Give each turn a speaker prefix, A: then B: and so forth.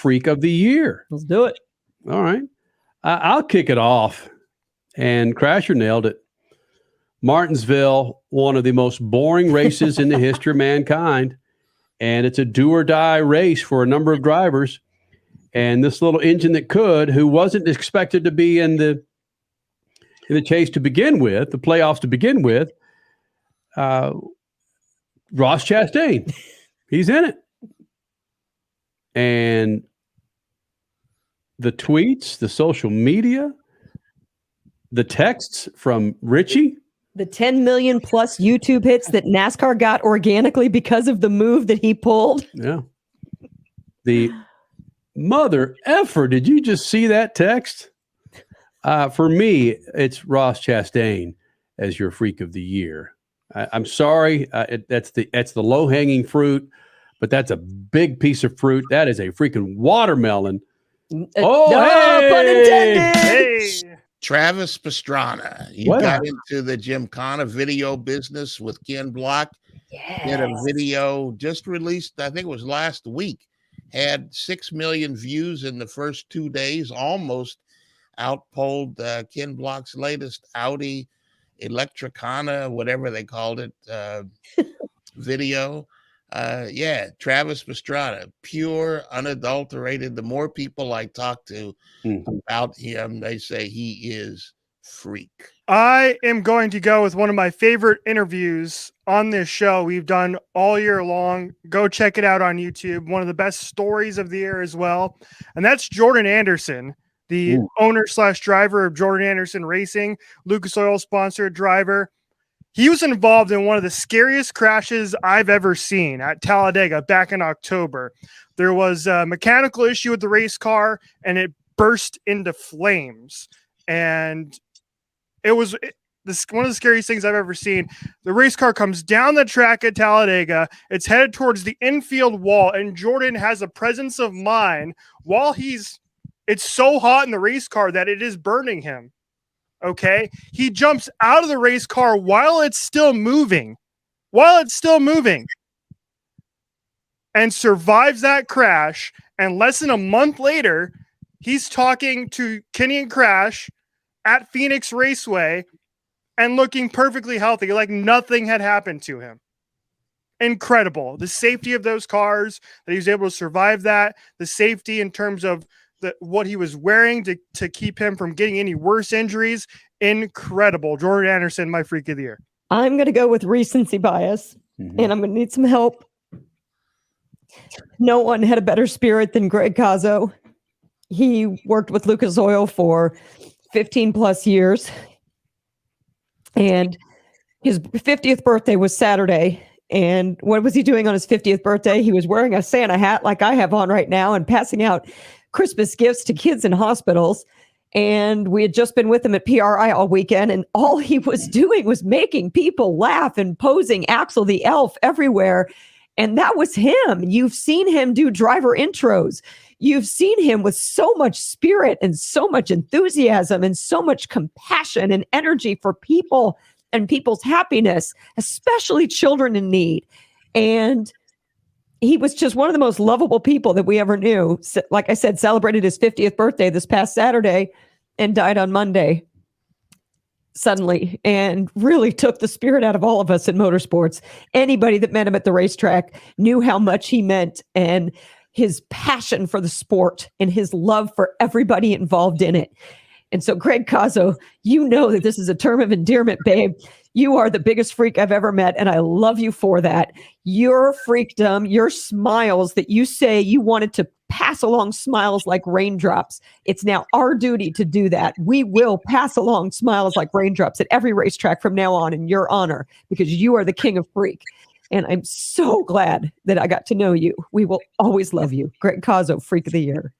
A: freak of the year.
B: Let's do it.
A: All right. I'll kick it off. And Crasher nailed it. Martinsville, one of the most boring races in the history of mankind. And it's a do or die race for a number of drivers. And this little engine that could, who wasn't expected to be in the chase to begin with, the playoffs to begin with, Ross Chastain. He's in it. And the tweets, the social media, the texts from Richie.
B: The 10 million plus YouTube hits that NASCAR got organically because of the move that he pulled.
A: Yeah. The mother effer, did you just see that text? For me, it's Ross Chastain as your freak of the year. I'm sorry. That's the low-hanging fruit, but that's a big piece of fruit. That is a freaking watermelon. Hey!
B: Pun intended.
C: Hey. Travis Pastrana. He
A: What?
C: got into the Gymkhana video business with Ken Block.
B: Yes.
C: He had a video just released, I think it was last week, had 6 million views in the first 2 days, almost outpolled Ken Block's latest Audi Electricana, whatever they called it, video. Travis Pastrana, pure, unadulterated. The more people I talk to about him, they say he is freak.
D: I am going to go with one of my favorite interviews on this show we've done all year long. Go check it out on YouTube. One of the best stories of the year as well. And that's Jordan Anderson, the owner/driver of Jordan Anderson Racing, Lucas Oil sponsored driver. He was involved in one of the scariest crashes I've ever seen at Talladega back in October. There was a mechanical issue with the race car and it burst into flames. And it was one of the scariest things I've ever seen. The race car comes down the track at Talladega. It's headed towards the infield wall, and Jordan has a presence of mind while it's so hot in the race car that it is burning him. Okay. He jumps out of the race car while it's still moving, and survives that crash. And less than a month later, he's talking to Kenny and Crash at Phoenix Raceway and looking perfectly healthy, like nothing had happened to him. Incredible. The safety of those cars, that he was able to survive that, the safety in terms of what he was wearing to keep him from getting any worse injuries. Incredible. Jordan Anderson, my freak of the year.
B: I'm going to go with recency bias, and I'm going to need some help. No one had a better spirit than Greg Cazzo. He worked with Lucas Oil for 15 plus years, and his 50th birthday was Saturday. And what was he doing on his 50th birthday? He was wearing a Santa hat like I have on right now and passing out Christmas gifts to kids in hospitals. And we had just been with him at PRI all weekend, and all he was doing was making people laugh and posing Axel the Elf everywhere. And that was him. You've seen him do driver intros. You've seen him with so much spirit and so much enthusiasm and so much compassion and energy for people and people's happiness, especially children in need. And he was just one of the most lovable people that we ever knew. Like I said, celebrated his 50th birthday this past Saturday and died on Monday suddenly, and really took the spirit out of all of us in motorsports. Anybody that met him at the racetrack knew how much he meant, and his passion for the sport and his love for everybody involved in it. And so, Greg Cazzo, you know that this is a term of endearment, babe. You are the biggest freak I've ever met, and I love you for that. Your freakdom, your smiles that you say you wanted to pass along smiles like raindrops. It's now our duty to do that. We will pass along smiles like raindrops at every racetrack from now on in your honor, because you are the king of freak. And I'm so glad that I got to know you. We will always love you. Greg Cazzo, freak of the year.